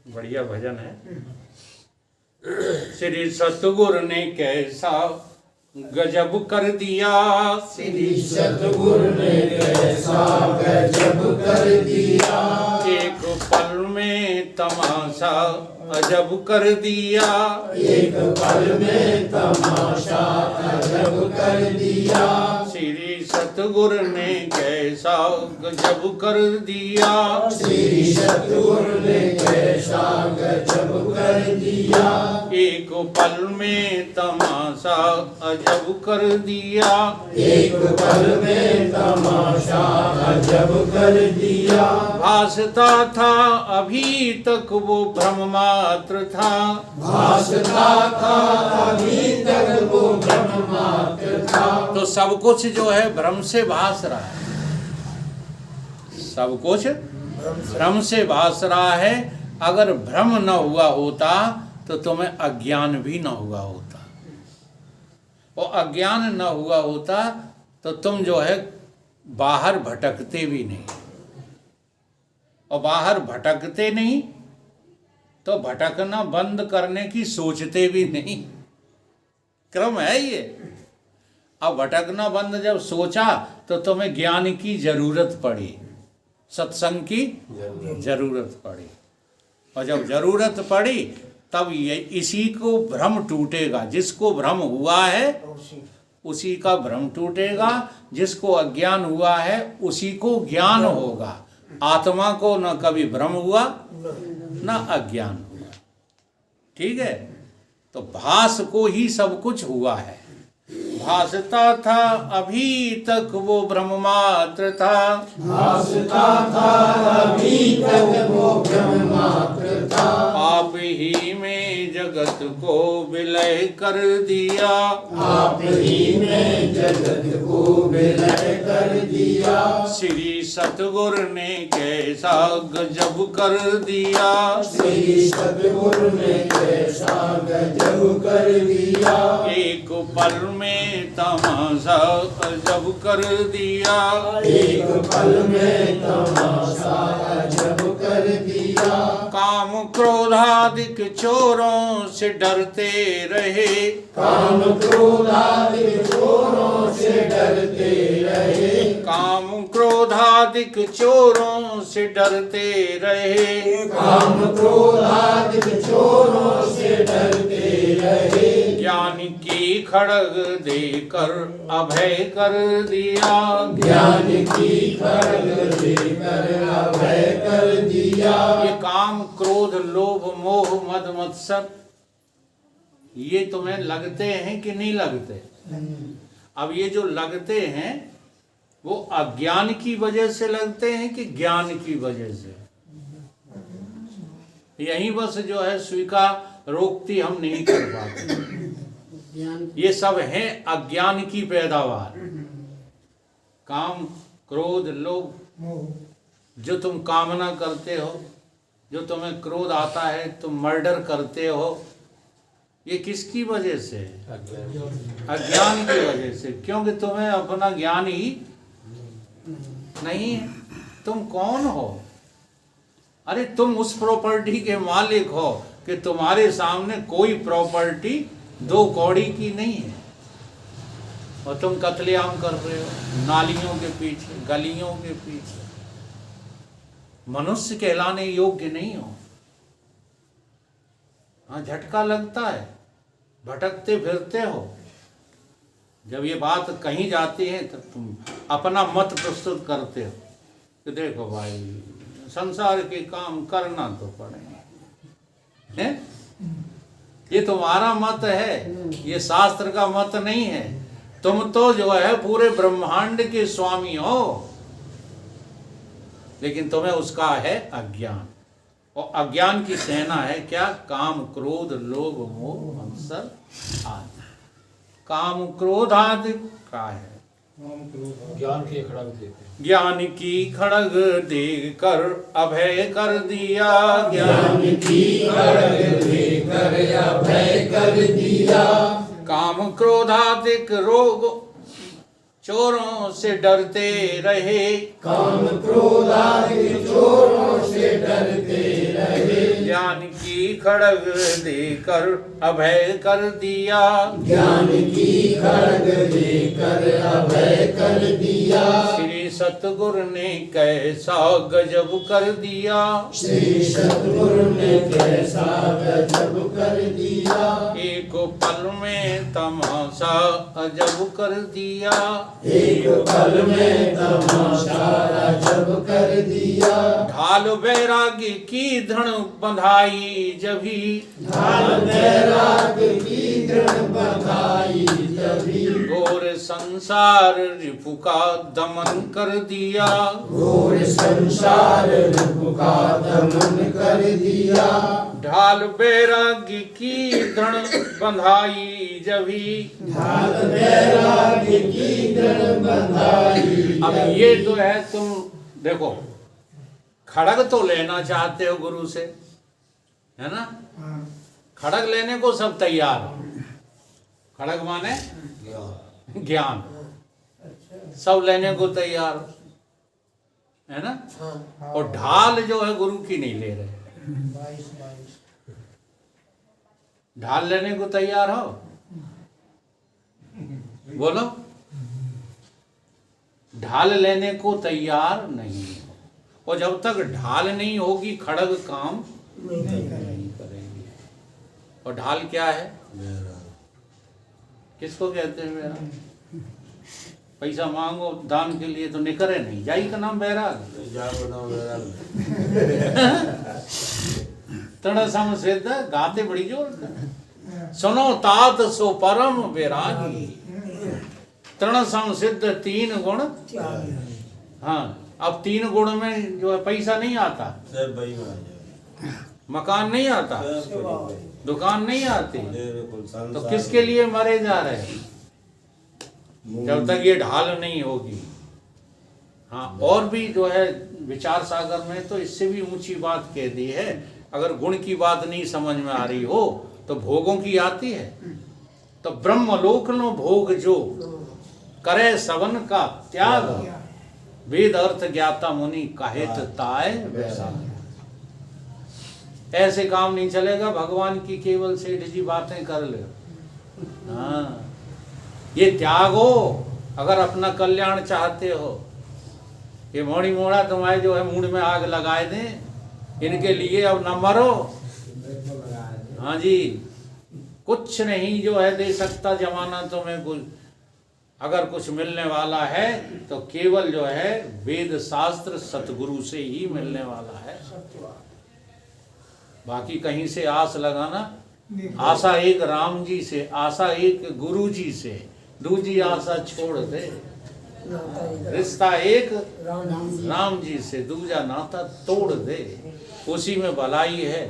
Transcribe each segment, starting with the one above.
बढ़िया भजन है। श्री सतगुरु ने कैसा गजब कर दिया, श्री सतगुरु ने कैसा गजब कर दिया, एक पल में तमाशा अजब कर दिया, एक पल में तमाशा अजब कर दिया। श्री सतगुरु ने कैसा गजब कर दिया, श्री सतगुरु ने कैसा गजब कर दिया, एक पल में तमाशा अजब कर दिया, एक पल में तमाशा अजब कर दिया। भासता था अभी तक वो भ्रम मात्र था, भासता था अभी तक वो भ्रम मात्र था। तो सब कुछ जो है भ्रम से भास रहा है, सब कुछ भ्रम से भास रहा है। अगर भ्रम न हुआ होता तो तुम्हें अज्ञान भी न हुआ होता, और अज्ञान न हुआ होता तो तुम जो है बाहर भटकते भी नहीं, और बाहर भटकते नहीं तो भटकना बंद करने की सोचते भी नहीं। क्रम है ये। अब भटकना बंद जब सोचा तो तुम्हें ज्ञान की जरूरत पड़ी, सत्संग की जरूरत पड़ी, और जब जरूरत पड़ी तब ये इसी को भ्रम टूटेगा। जिसको भ्रम हुआ है उसी का भ्रम टूटेगा, जिसको अज्ञान हुआ है उसी को ज्ञान होगा। आत्मा को न कभी भ्रम हुआ न अज्ञान हुआ। ठीक है, तो भास को ही सब कुछ हुआ है। भासता था अभी तक वो भ्रम मात्र था, भासता था अभी तक वो भ्रम मात्र था। आप ही में जगत को विलय कर दिया, आप ही ने जगत को विलय कर दिया। श्री सतगुरु ने कैसा गजब कर दिया, श्री सतगुरु ने कैसा गजब कर दिया, एक पल में तमाशा अजब कर दिया, एक पल में तमाशा अजब कर दिया। काम क्रोधादिक चोरों से डरते रहे, काम क्रोधादिक चोरों से डरते रहे, काम क्रोधादिक चोरों से डरते रहे, काम क्रोधादिक चोरों से डरते रहे। ज्ञान की खड़ग देकर अभय कर दिया, ज्ञान की खड़ग देकर अभय कर दिया। ये काम क्रोध लोभ मोह मद मत्सर ये तुम्हें लगते हैं कि नहीं लगते? अब ये जो लगते हैं वो अज्ञान की वजह से लगते हैं कि ज्ञान की वजह से? यही बस जो है स्वीकार रोकती हम नहीं कर पाते। ये सब है अज्ञान की पैदावार। काम क्रोध लोभ जो तुम कामना करते हो, जो तुम्हें क्रोध आता है, तुम मर्डर करते हो, ये किसकी वजह से? अज्ञान की वजह से। क्योंकि तुम्हें अपना ज्ञान ही नहीं है। तुम कौन हो? अरे तुम उस प्रॉपर्टी के मालिक हो कि तुम्हारे सामने कोई प्रॉपर्टी दो कौड़ी की नहीं है, और तुम कत्लेआम कर रहे हो नालियों के पीछे, गलियों के पीछे। मनुष्य कहलाने योग्य नहीं हो। हाँ, झटका लगता है, भटकते फिरते हो। जब ये बात कहीं जाती है तो तुम अपना मत प्रस्तुत करते हो कि देखो भाई संसार के काम करना तो पड़ेगा, है? ये तुम्हारा मत है, ये शास्त्र का मत नहीं है। तुम तो जो है पूरे ब्रह्मांड के स्वामी हो, लेकिन तुम्हें उसका है अज्ञान, और अज्ञान की सेना है क्या? काम क्रोध लोभ मोह मत्सर आदि। काम क्रोध आदि का है ज्ञान की खड़ग देते, ज्ञान की खड़ग देकर अभय कर दिया, ज्ञान की खड़ग देकर अभय कर दिया। काम क्रोधादिक रोग चोरों से डरते रहे, काम क्रोधादिक चोरों से डरते रहे। ज्ञान ज्ञान की खड़ग देकर अभय कर दिया, ज्ञान की खड़ग देकर अभय कर दिया। श्री सतगुरु ने कैसा गजब कर दिया, श्री सतगुरु ने कैसा गजब कर दिया। एक पल में तमाशा अजब कर दिया, एक पल में तमाशा अजब कर दिया। ढाल वैराग्य की धृण बंधाई जभी, ढाल वैराग की दृढ़ बंधाई जभी। घोर संसार रिपु का दमन कर दिया, घोर संसार रिपु का दमन कर दिया। ढाल वैराग्य की धृण बंधाई जभी। ढाल वैराग की दृढ़ बंधाई। अब ये तो है, तुम देखो खड़ग तो लेना चाहते हो गुरु से, है ना? खड़ग लेने को सब तैयार हो। खड़ग माने ज्ञान, सब लेने को तैयार हो, है ना? और ढाल जो है गुरु की नहीं ले रहे। ढाल लेने को तैयार हो? बोलो, ढाल लेने को तैयार नहीं हो। और जब तक ढाल नहीं होगी खड़ग काम नहीं करेंगे। और ढाल क्या है? किसको कहते हैं बैराग? पैसा मांगो दान के लिए तो निकरे नहीं, जाई का नाम बैराग। तड़ सम सिद्ध गाते बड़ी जोर, सुनो तात सो परम बैरागी, तृण सम सिद्ध तीन गुण। हाँ, अब तीन गुण में जो है पैसा नहीं आता, मकान नहीं आता, दुकान नहीं आती, तो किसके लिए मरे जा रहे हैं? जब तक ये ढाल नहीं होगी। हाँ, और भी जो है विचार सागर में तो इससे भी ऊंची बात कह दी है। अगर गुण की बात नहीं समझ में आ रही हो तो भोगों की आती है। तो ब्रह्मलोक नो भोग जो करे सवन का त्याग, वेद अर्थ ज्ञाता मुनि काहित ताय वैराग। ऐसे काम नहीं चलेगा भगवान की केवल सेठ जी बातें कर ले। हाँ, ये त्याग हो अगर अपना कल्याण चाहते हो। ये मोड़ी मोड़ा तुम्हारे जो है मूड में आग लगाए दें, इनके लिए अब न मरो। हाँ जी, कुछ नहीं जो है दे सकता जमाना तुम्हें कुछ। अगर कुछ मिलने वाला है तो केवल जो है वेद शास्त्र सतगुरु से ही मिलने वाला है। बाकी कहीं से आस लगाना, आशा एक राम जी से, आशा एक गुरु जी से, दूजी आशा छोड़ दे। रिश्ता एक राम जी से, दूजा नाता तोड़ दे, उसी में भलाई है।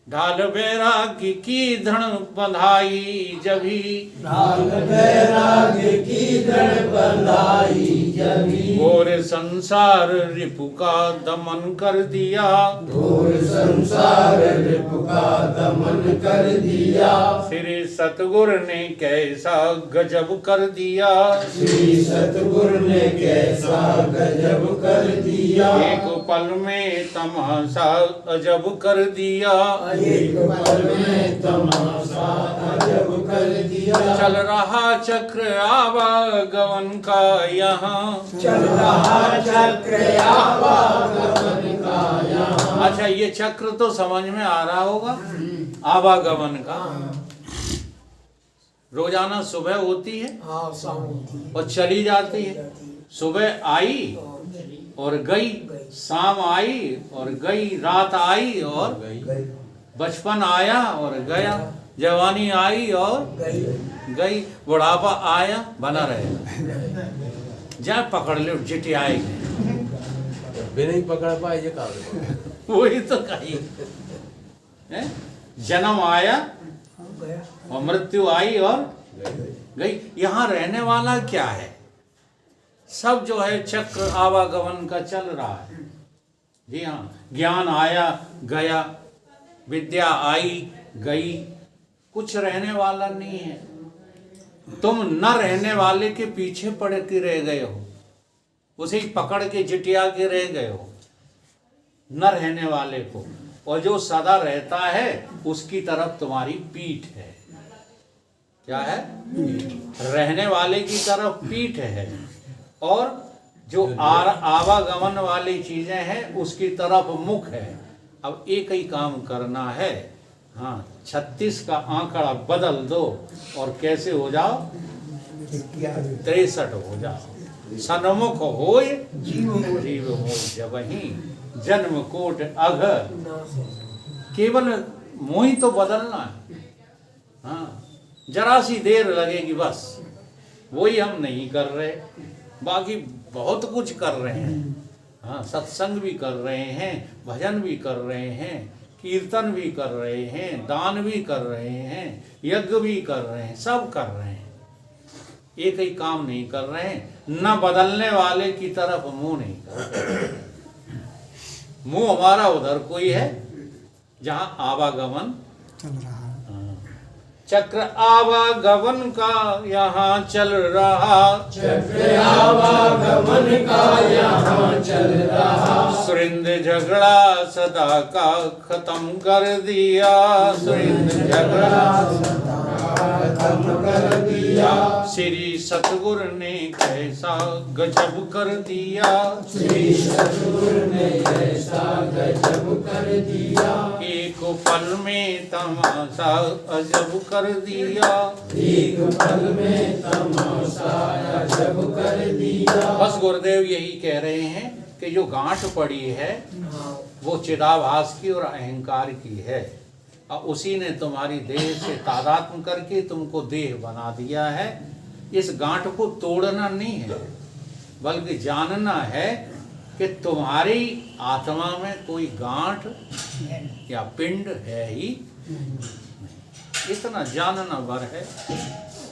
ढाल बैराग्य की धृण बंधाई जभी, ढाल बैराग्य की दृढ़ बंधाई जभी। घोर संसार रिपु का दमन कर दिया, घोर संसार रिपु का दमन कर दिया। श्री सतगुरु ने कैसा गजब कर दिया, श्री सतगुरु ने कैसा गजब कर दिया। एक पल में तमाशा अजब कर दिया, एक पल में तमाशा अजब कर दिया। चल रहा चक्र आवागमन का यहाँ, चल रहा चक्र आवागमन का यहाँ। अच्छा, ये चक्र तो समझ में आ रहा होगा, आवागमन का। रोजाना सुबह होती है और चली जाती है। सुबह आई और गई, शाम आई और गई, रात आई और बचपन आया और गया, जवानी आई और गई, बुढ़ापा आया बना रहेगा। जा पकड़ ले जिटी आएगी, नहीं पकड़ पाए ये काम। वही तो कही है। जन्म आया और मृत्यु आई और गई। यहाँ रहने वाला क्या है? सब जो है चक्र आवागमन का चल रहा है। जी हाँ, ज्ञान आया गया, विद्या आई गई, कुछ रहने वाला नहीं है। तुम न रहने वाले के पीछे पड़ के रह गए हो, उसे पकड़ के जिटिया के रह गए हो, न रहने वाले को। और जो सदा रहता है उसकी तरफ तुम्हारी पीठ है। क्या है? रहने वाले की तरफ पीठ है, और जो आवागमन वाली चीजें हैं उसकी तरफ मुख है। अब एक ही काम करना है, हाँ, 36 का आंकड़ा बदल दो और कैसे हो जाओ? 63 हो जाओ। सन्मुख होय जीव मोह जबहि जन्म कोट अघ। केवल मोही तो बदलना है, हाँ, जरा सी देर लगेगी बस। वही हम नहीं कर रहे, बाकी बहुत कुछ कर रहे हैं। हाँ, सत्संग भी कर रहे हैं, भजन भी कर रहे हैं, कीर्तन भी कर रहे हैं, दान भी कर रहे हैं, यज्ञ भी कर रहे हैं, सब कर रहे हैं। एक ही काम नहीं कर रहे हैं। न बदलने वाले की तरफ मुंह नहीं कर रहे। मुंह हमारा उधर कोई है जहां आवागमन चल रहा है। चक्र आवागमन का यहाँ चल रहा, चक्र आवागमन का यहाँ चल रहा। सुरिंद झगड़ा सदा का खत्म कर दिया, सुरिंद झगड़ा खत्म कर दिया। श्री सतगुरु ने कैसा गजब कर दिया, श्री सतगुरु ने ऐसा गजब कर दिया। एक पल में तमाशा अजब कर दिया, एक पल में तमाशा अजब कर दिया। बस गुरुदेव यही कह रहे हैं कि जो गांठ पड़ी है वो चिदाभास की और अहंकार की है, और उसी ने तुम्हारी देह से तादात्म्य करके तुमको देह बना दिया है। इस गांठ को तोड़ना नहीं है, बल्कि जानना है कि तुम्हारी आत्मा में कोई गांठ या पिंड है ही, इतना जानना भर है।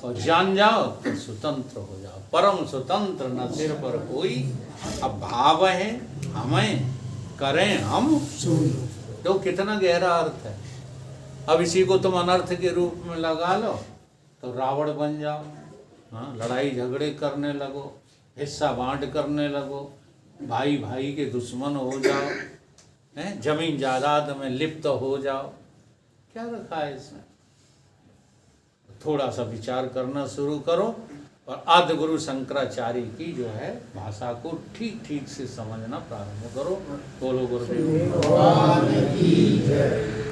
और जान जाओ तो स्वतंत्र हो जाओ, परम स्वतंत्र, न सिर पर कोई अब भाव है हमें करें हम। तो कितना गहरा अर्थ है। अब इसी को तुम अनर्थ के रूप में लगा लो तो रावण बन जाओ, हाँ, लड़ाई झगड़े करने लगो, हिस्सा बांट करने लगो, भाई भाई के दुश्मन हो जाओ, हैं, जमीन जायदाद में लिप्त हो जाओ। क्या रखा है इसमें? थोड़ा सा विचार करना शुरू करो और आदि गुरु शंकराचार्य की जो है भाषा को ठीक ठीक से समझना प्रारंभ करो। बोलो गुरुदेव। भगवान की जय।